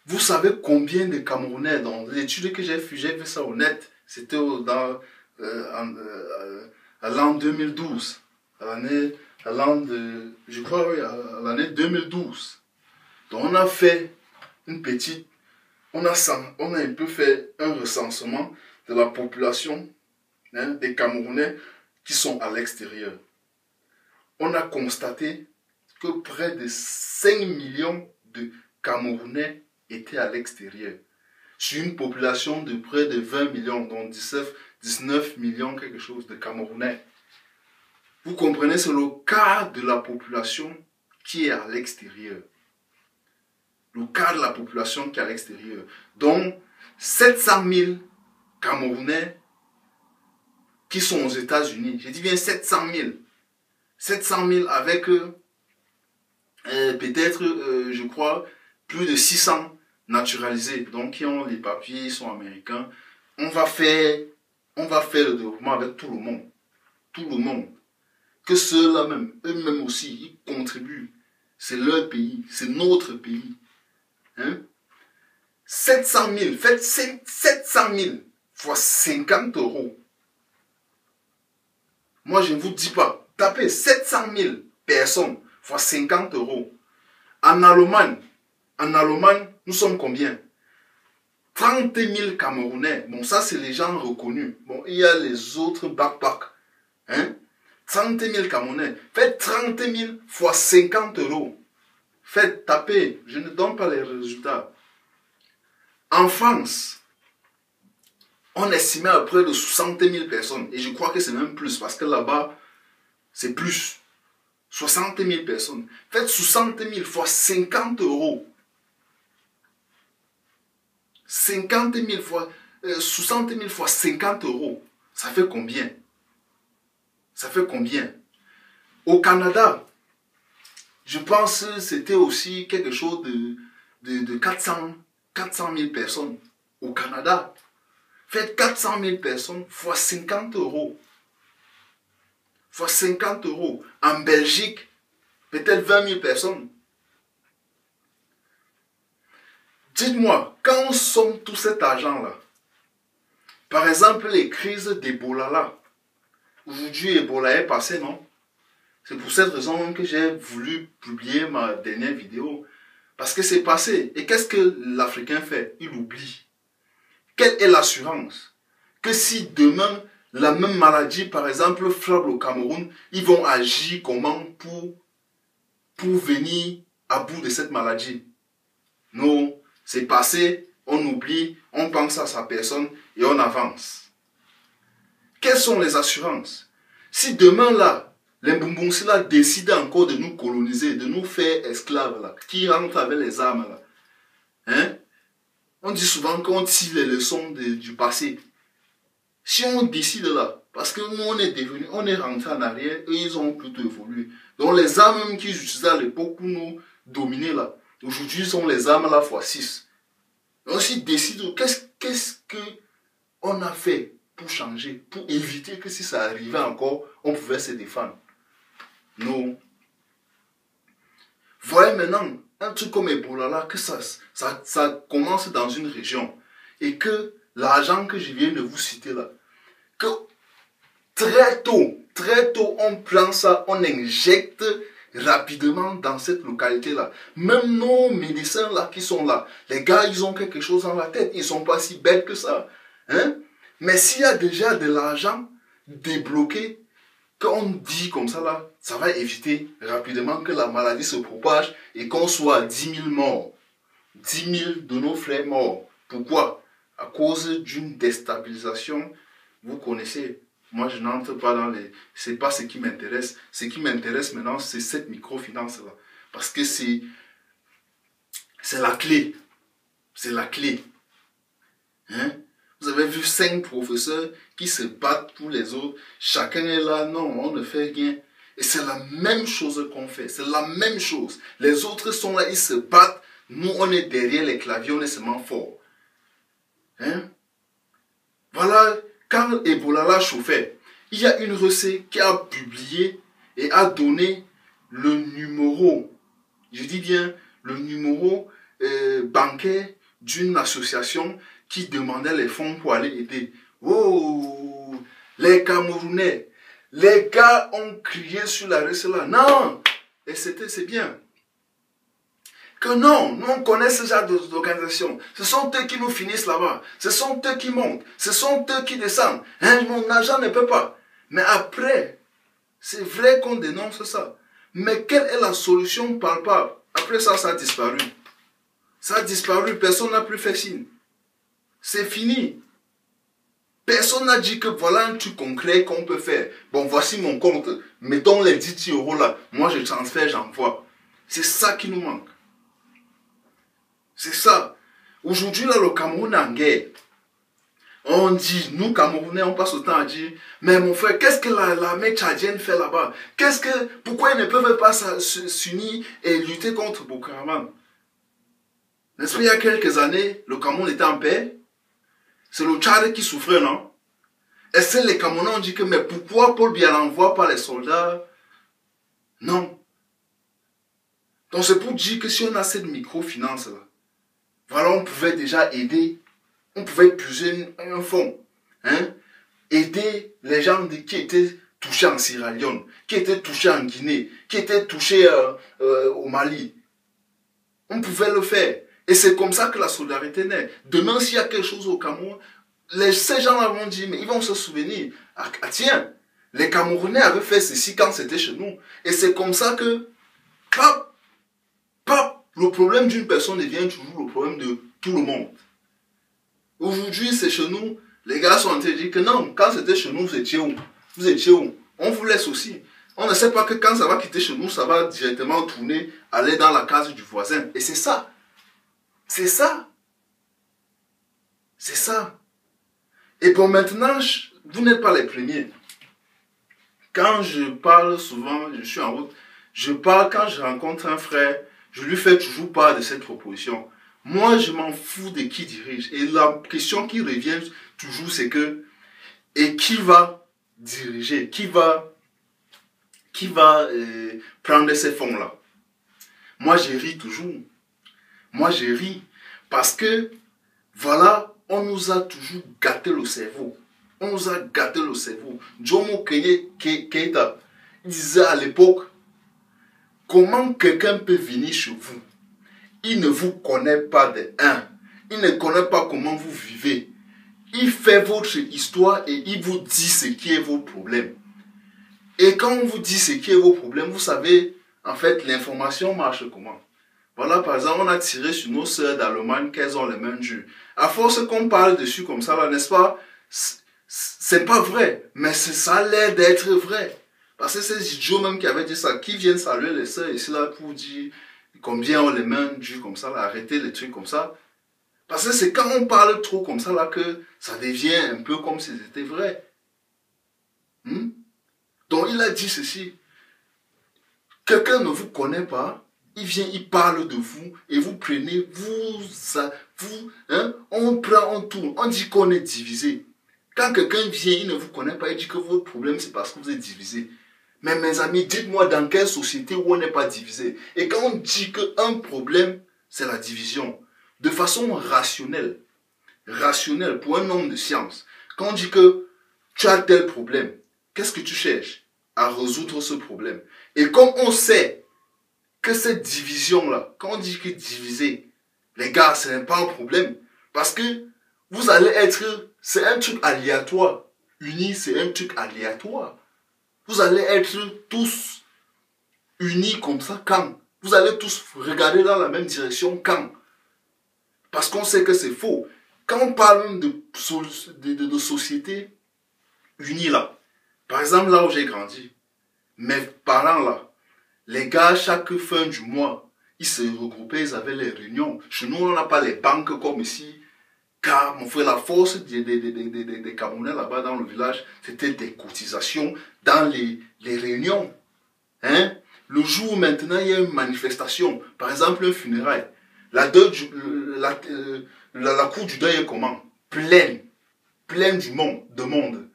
vous savez combien de Camerounais, dans l'étude que j'ai vu ça au net, c'était à l'an 2012, je crois, oui, à l'année 2012. Donc on a fait une petite, on a un peu fait un recensement de la population, hein, des Camerounais qui sont à l'extérieur. On a constaté que près de 5 millions de Camerounais étaient à l'extérieur. Sur une population de près de 20 millions, donc 19 millions quelque chose de Camerounais. Vous comprenez, c'est le quart de la population qui est à l'extérieur. Le quart de la population qui est à l'extérieur. Donc, 700 000 Camerounais qui sont aux États-Unis. Je dis bien 700 000. 700 000 avec peut-être, je crois, plus de 600 naturalisés. Donc, qui ont les papiers, ils sont américains. On va faire le développement avec tout le monde. Tout le monde. Que ceux-là même, eux-mêmes aussi, ils contribuent. C'est leur pays, c'est notre pays. Hein? 700 000, faites 700 000 fois 50 euros. Moi, je ne vous dis pas, tapez 700 000 personnes fois 50 euros. En Allemagne, nous sommes combien? 30 000 Camerounais. Bon, ça, c'est les gens reconnus. Bon, il y a les autres backpacks. Hein? 30 000 Camerounais. Faites 30 000 fois 50 euros. Faites taper. Je ne donne pas les résultats. En France, on estimait à près de 60 000 personnes. Et je crois que c'est même plus. Parce que là-bas, c'est plus. 60 000 personnes. Faites 60 000 fois 50 euros. 60 000 fois 50 euros. Ça fait combien? Ça fait combien? Au Canada, je pense que c'était aussi quelque chose de 400 000 personnes. Au Canada, faites 400 000 personnes fois 50 euros. Fois 50 euros. En Belgique, peut-être 20 000 personnes. Dites-moi, quand on somme tout cet argent-là, par exemple les crises d'Ebola là, aujourd'hui Ebola est passé, non? C'est pour cette raison que j'ai voulu publier ma dernière vidéo. Parce que c'est passé. Et qu'est-ce que l'Africain fait? Il oublie. Quelle est l'assurance? Que si demain, la même maladie, par exemple, frappe le Cameroun, ils vont agir comment pour venir à bout de cette maladie? Non, c'est passé, on oublie, on pense à sa personne et on avance. Quelles sont les assurances? Si demain là, les Mbumbunsi là décident encore de nous coloniser, de nous faire esclaves là, qui rentrent avec les armes là, hein? On dit souvent qu'on tire les leçons du passé. Si on décide là, parce que nous on est rentré en arrière, eux ils ont plutôt évolué. Donc les armes même qu'ils utilisaient à l'époque pour nous dominer là, aujourd'hui sont les armes là x6. Donc s'ils décident, qu'est-ce qu'on a fait pour changer, pour éviter que si ça arrivait encore, on pouvait se défendre? Non. Voyez maintenant, un truc comme Ebola là, que ça commence dans une région et que l'argent que je viens de vous citer là, que très tôt, on prend ça, on injecte rapidement dans cette localité là. Même nos médecins là qui sont là, les gars ils ont quelque chose dans la tête, ils sont pas si bêtes que ça. Hein? Mais s'il y a déjà de l'argent débloqué, quand on dit comme ça là, ça va éviter rapidement que la maladie se propage et qu'on soit à 10 000 morts. 10 000 de nos frères morts. Pourquoi? À cause d'une déstabilisation. Vous connaissez, moi je n'entre pas dans les... C'est pas ce qui m'intéresse. Ce qui m'intéresse maintenant, c'est cette microfinance là. Parce que c'est la clé. C'est la clé. Hein? Vous avez vu 5 professeurs qui se battent pour les autres. Chacun est là, non, on ne fait rien. Et c'est la même chose qu'on fait. C'est la même chose. Les autres sont là, ils se battent. Nous, on est derrière les claviers, on est seulement forts. Hein? Voilà, quand Ebola l'a chauffé, il y a une recette qui a publié et a donné le numéro, je dis bien le numéro bancaire d'une association qui demandait les fonds pour aller aider. Oh, les Camerounais, les gars ont crié sur la recette là. Non, et c'est bien. Que non, nous on connaît ce genre d'organisation. Ce sont eux qui nous finissent là-bas. Ce sont eux qui montent. Ce sont eux qui descendent. Hein, mon argent ne peut pas. Mais après, c'est vrai qu'on dénonce ça. Mais quelle est la solution palpable? Après ça, ça a disparu. Ça a disparu. Personne n'a plus fait signe. C'est fini. Personne n'a dit que voilà un truc concret qu'on peut faire. Bon, voici mon compte. Mettons les 10 € là. Moi, je transfère, j'envoie. C'est ça qui nous manque. C'est ça. Aujourd'hui, là, le Cameroun est en guerre. On dit, nous, Camerounais, on passe le temps à dire, mais mon frère, qu'est-ce que l'armée tchadienne fait là-bas? Pourquoi ils ne peuvent pas s'unir et lutter contre Boko Haram? N'est-ce pas, il y a quelques années, le Cameroun était en paix? C'est le Tchad qui souffrait, non? Et c'est les Camerounais ont dit que, mais pourquoi Paul Biya n'envoie pas les soldats? Non. Donc c'est pour dire que si on a cette microfinance là, voilà, on pouvait déjà aider, on pouvait puiser un fonds, hein, aider les gens qui étaient touchés en Sierra Leone, qui étaient touchés en Guinée, qui étaient touchés au Mali. On pouvait le faire. Et c'est comme ça que la solidarité naît. Demain, s'il y a quelque chose au Cameroun, ces gens-là vont dire, mais ils vont se souvenir, ah tiens, les Camerounais avaient fait ceci quand c'était chez nous. Et c'est comme ça que, le problème d'une personne devient toujours le problème de tout le monde. Aujourd'hui, c'est chez nous. Les gars sont en train de dire que non, quand c'était chez nous, vous étiez où? Vous étiez où? On vous laisse aussi. On ne sait pas que quand ça va quitter chez nous, ça va directement tourner, aller dans la case du voisin. Et c'est ça. C'est ça. C'est ça. Et bon, maintenant, vous n'êtes pas les premiers. Quand je parle souvent, je suis en route, je parle quand je rencontre un frère, je lui fais toujours part de cette proposition. Moi, je m'en fous de qui dirige. Et la question qui revient toujours, c'est que, et qui va diriger, qui va prendre ces fonds-là? Moi, je ris toujours. Moi, je ris parce que, voilà, on nous a toujours gâté le cerveau. On nous a gâté le cerveau. Jomo Keita disait à l'époque, comment quelqu'un peut venir chez vous? Il ne vous connaît pas de un. Il ne connaît pas comment vous vivez. Il fait votre histoire et il vous dit ce qui est vos problèmes. Et quand on vous dit ce qui est vos problèmes, vous savez, en fait, l'information marche comment? Voilà, par exemple, on a tiré sur nos sœurs d'Allemagne qu'elles ont les mains dures. À force qu'on parle dessus comme ça, n'est-ce pas? C'est pas vrai, mais ça a l'air d'être vrai. Parce que ces idiots même qui avaient dit ça, qui viennent saluer les sœurs ici là pour dire combien ont les mains dures comme ça, là, arrêter les trucs comme ça. Parce que c'est quand on parle trop comme ça là que ça devient un peu comme si c'était vrai. Donc il a dit ceci. Quelqu'un ne vous connaît pas, il vient, il parle de vous et vous prenez, on prend, on tourne, on dit qu'on est divisé. Quand quelqu'un vient, il ne vous connaît pas, il dit que votre problème c'est parce que vous êtes divisé. Mais mes amis, dites-moi dans quelle société où on n'est pas divisé. Et quand on dit qu'un problème, c'est la division, de façon rationnelle, pour un homme de science, quand on dit que tu as tel problème, qu'est-ce que tu cherches? À résoudre ce problème. Et comme on sait que cette division-là, quand on dit que diviser, les gars, ce n'est pas un problème. Parce que vous allez être, c'est un truc aléatoire. Unis, c'est un truc aléatoire. Vous allez être tous unis comme ça quand? Vous allez tous regarder dans la même direction quand? Parce qu'on sait que c'est faux. Quand on parle de société unie là, par exemple là où j'ai grandi, mes parents là, les gars chaque fin du mois, ils se regroupaient, ils avaient les réunions. Chez nous on n'a pas les banques comme ici. Car, mon frère, la force des Camerounais là-bas dans le village, c'était des cotisations dans les réunions. Hein? Le jour où maintenant il y a une manifestation, par exemple un funérail, la cour du deuil est comment? Pleine de monde.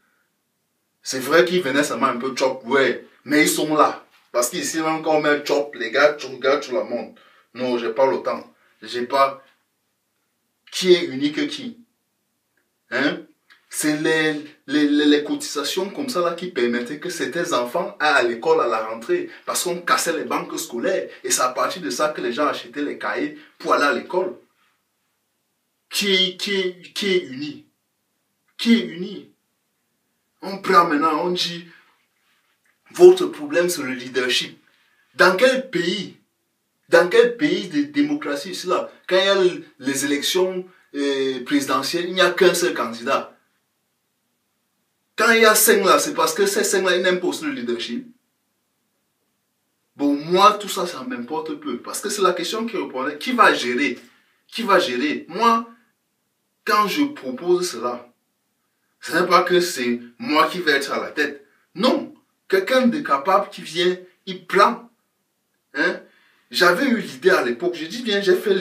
C'est vrai qu'ils venaient seulement un peu chop, ouais, mais ils sont là. Parce qu'ici, même quand on met chop, les gars, tu regardes, tu la montres. Non, j'ai pas le temps. J'ai pas... Qui est unique qui? Hein? C'est les cotisations comme ça là qui permettaient que certains enfants aillent à l'école à la rentrée. Parce qu'on cassait les banques scolaires. Et c'est à partir de ça que les gens achetaient les cahiers pour aller à l'école. Qui est uni? Qui est uni? On prend maintenant, on dit, votre problème c'est le leadership. Dans quel pays de démocratie c'est là? Quand il y a les élections présidentielles, il n'y a qu'un seul candidat. Quand il y a 5 là, c'est parce que ces 5 là, ils n'aiment pas le leadership. Bon, moi, tout ça, ça m'importe peu. Parce que c'est la question qui répondait. Qui va gérer? Qui va gérer? Moi, quand je propose cela, ce n'est pas que c'est moi qui vais être à la tête. Non. Quelqu'un de capable qui vient, il prend. Hein? J'avais eu l'idée à l'époque. J'ai dit, bien, j'ai fait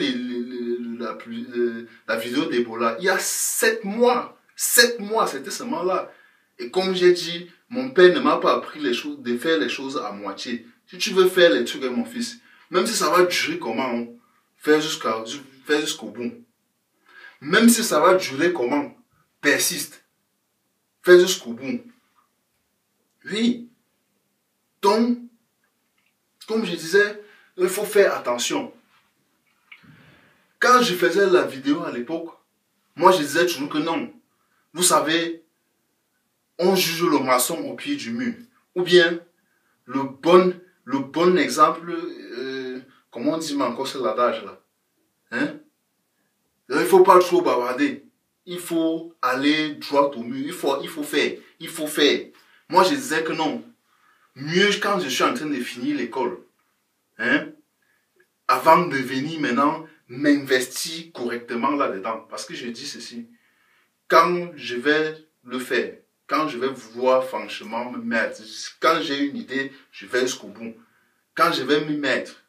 la vidéo d'Ebola. Il y a 7 mois. 7 mois, c'était seulement là. Et comme j'ai dit, mon père ne m'a pas appris de faire les choses à moitié. Si tu veux faire les trucs avec mon fils, même si ça va durer comment, faire jusqu'au bout. Même si ça va durer comment, persiste. Faire jusqu'au bout. Oui. Donc, comme je disais, il faut faire attention. Quand je faisais la vidéo à l'époque, moi je disais toujours que non. Vous savez, on juge le maçon au pied du mur. Ou bien, le bon exemple, comment on dit encore c'est l'adage là. Hein? Il ne faut pas trop bavarder. Il faut aller droit au mur. Il faut faire. Il faut faire. Moi, je disais que non. Mieux quand je suis en train de finir l'école. Hein? Avant de venir maintenant m'investir correctement là-dedans. Parce que je dis ceci. Quand je vais le faire, quand je vais vouloir franchement me mettre, quand j'ai une idée, je vais jusqu'au bout. Quand je vais m'y mettre,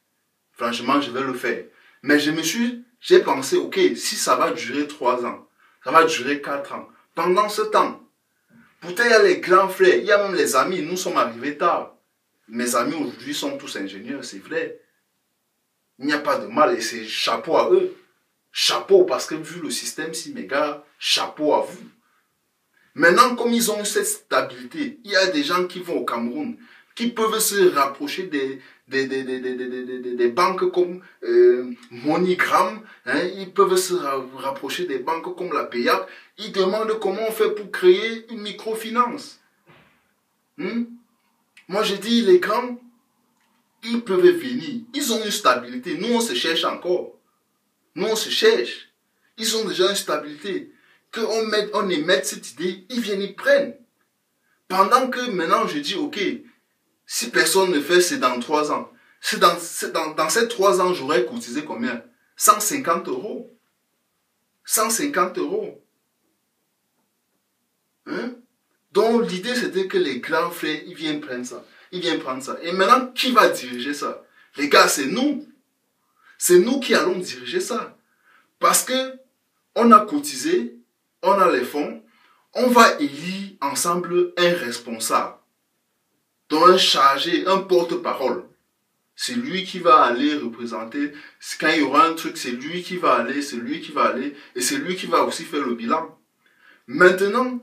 franchement, je vais le faire. Mais j'ai pensé, ok, si ça va durer 3 ans, ça va durer 4 ans. Pendant ce temps, pourtant il y a les grands frères, il y a même les amis, nous sommes arrivés tard. Mes amis aujourd'hui sont tous ingénieurs, c'est vrai. Il n'y a pas de mal et c'est chapeau à eux. Chapeau parce que vu le système, si mes gars, chapeau à vous. Maintenant, comme ils ont cette stabilité, il y a des gens qui vont au Cameroun, qui peuvent se rapprocher des banques comme MoneyGram, hein, ils peuvent se rapprocher des banques comme la PAYAC. Ils demandent comment on fait pour créer une microfinance. Moi, je dis, les grands, ils peuvent venir. Ils ont une stabilité. Nous, on se cherche encore. Nous, on se cherche. Ils ont déjà une stabilité. On émette cette idée, ils viennent, ils prennent. Pendant que maintenant, je dis, ok, si personne ne fait, c'est dans 3 ans. Dans ces 3 ans, j'aurais cotisé combien? 150 euros. 150 euros. Hein? Donc, l'idée, c'était que les grands frères, ils viennent prendre ça. Ils viennent prendre ça. Et maintenant, qui va diriger ça? Les gars, c'est nous. C'est nous qui allons diriger ça. Parce que on a cotisé, on a les fonds, on va élire ensemble un responsable. Donc un chargé, un porte-parole. C'est lui qui va aller représenter. Quand il y aura un truc, c'est lui qui va aller, c'est lui qui va aller. Et c'est lui qui va aussi faire le bilan. Maintenant,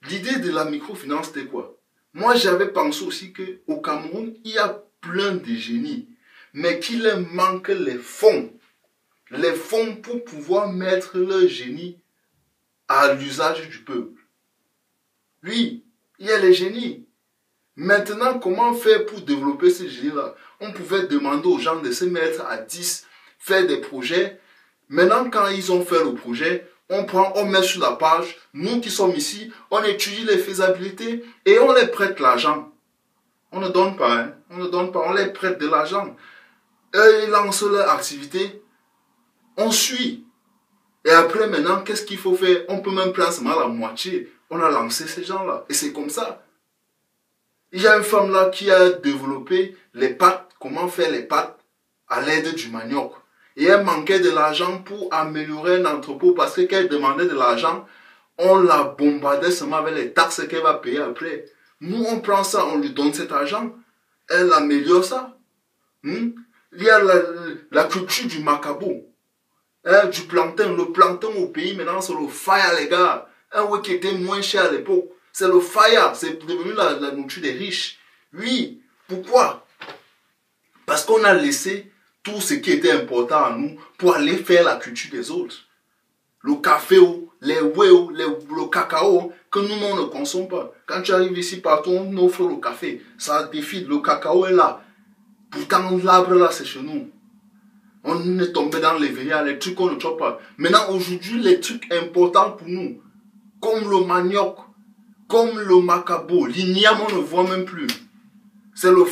l'idée de la microfinance, c'était quoi? Moi, j'avais pensé aussi qu'au Cameroun, il y a plein de génies. Mais qu'il leur manque les fonds. Les fonds pour pouvoir mettre leur génie à l'usage du peuple. Oui, il y a les génies. Maintenant, comment faire pour développer ce génie-là? On pouvait demander aux gens de se mettre à 10, faire des projets. Maintenant, quand ils ont fait le projet, on met sur la page, nous qui sommes ici, on étudie les faisabilités et on les prête l'argent. On ne donne pas, hein? On ne donne pas, on les prête de l'argent. Eux, ils lancent leur activité, on suit. Et après, maintenant, qu'est-ce qu'il faut faire? On peut même prendre seulement la moitié. On a lancé ces gens-là. Et c'est comme ça. Il y a une femme là qui a développé les pâtes, comment faire les pâtes à l'aide du manioc. Et elle manquait de l'argent pour améliorer un entrepôt parce que quand elle demandait de l'argent, on la bombardait seulement avec les taxes qu'elle va payer après. Nous, on prend ça, on lui donne cet argent. Elle améliore ça. Il y a la culture du macabo. Du plantain. Le plantain au pays, maintenant, c'est le faya, les gars. Un ouais qui était moins cher à l'époque. C'est le faya. C'est devenu la nourriture des riches. Oui. Pourquoi? Parce qu'on a laissé tout ce qui était important à nous pour aller faire la culture des autres. Le café, les whey, le cacao, que nous, on ne consomme pas. Quand tu arrives ici, partout, on offre le café. Ça défie, le cacao est là. Pourtant, l'arbre là, c'est chez nous. On est tombé dans les veillères, les trucs qu'on ne trouve pas. Maintenant, aujourd'hui, les trucs importants pour nous, comme le manioc, comme le macabo, l'igname, on ne voit même plus. C'est le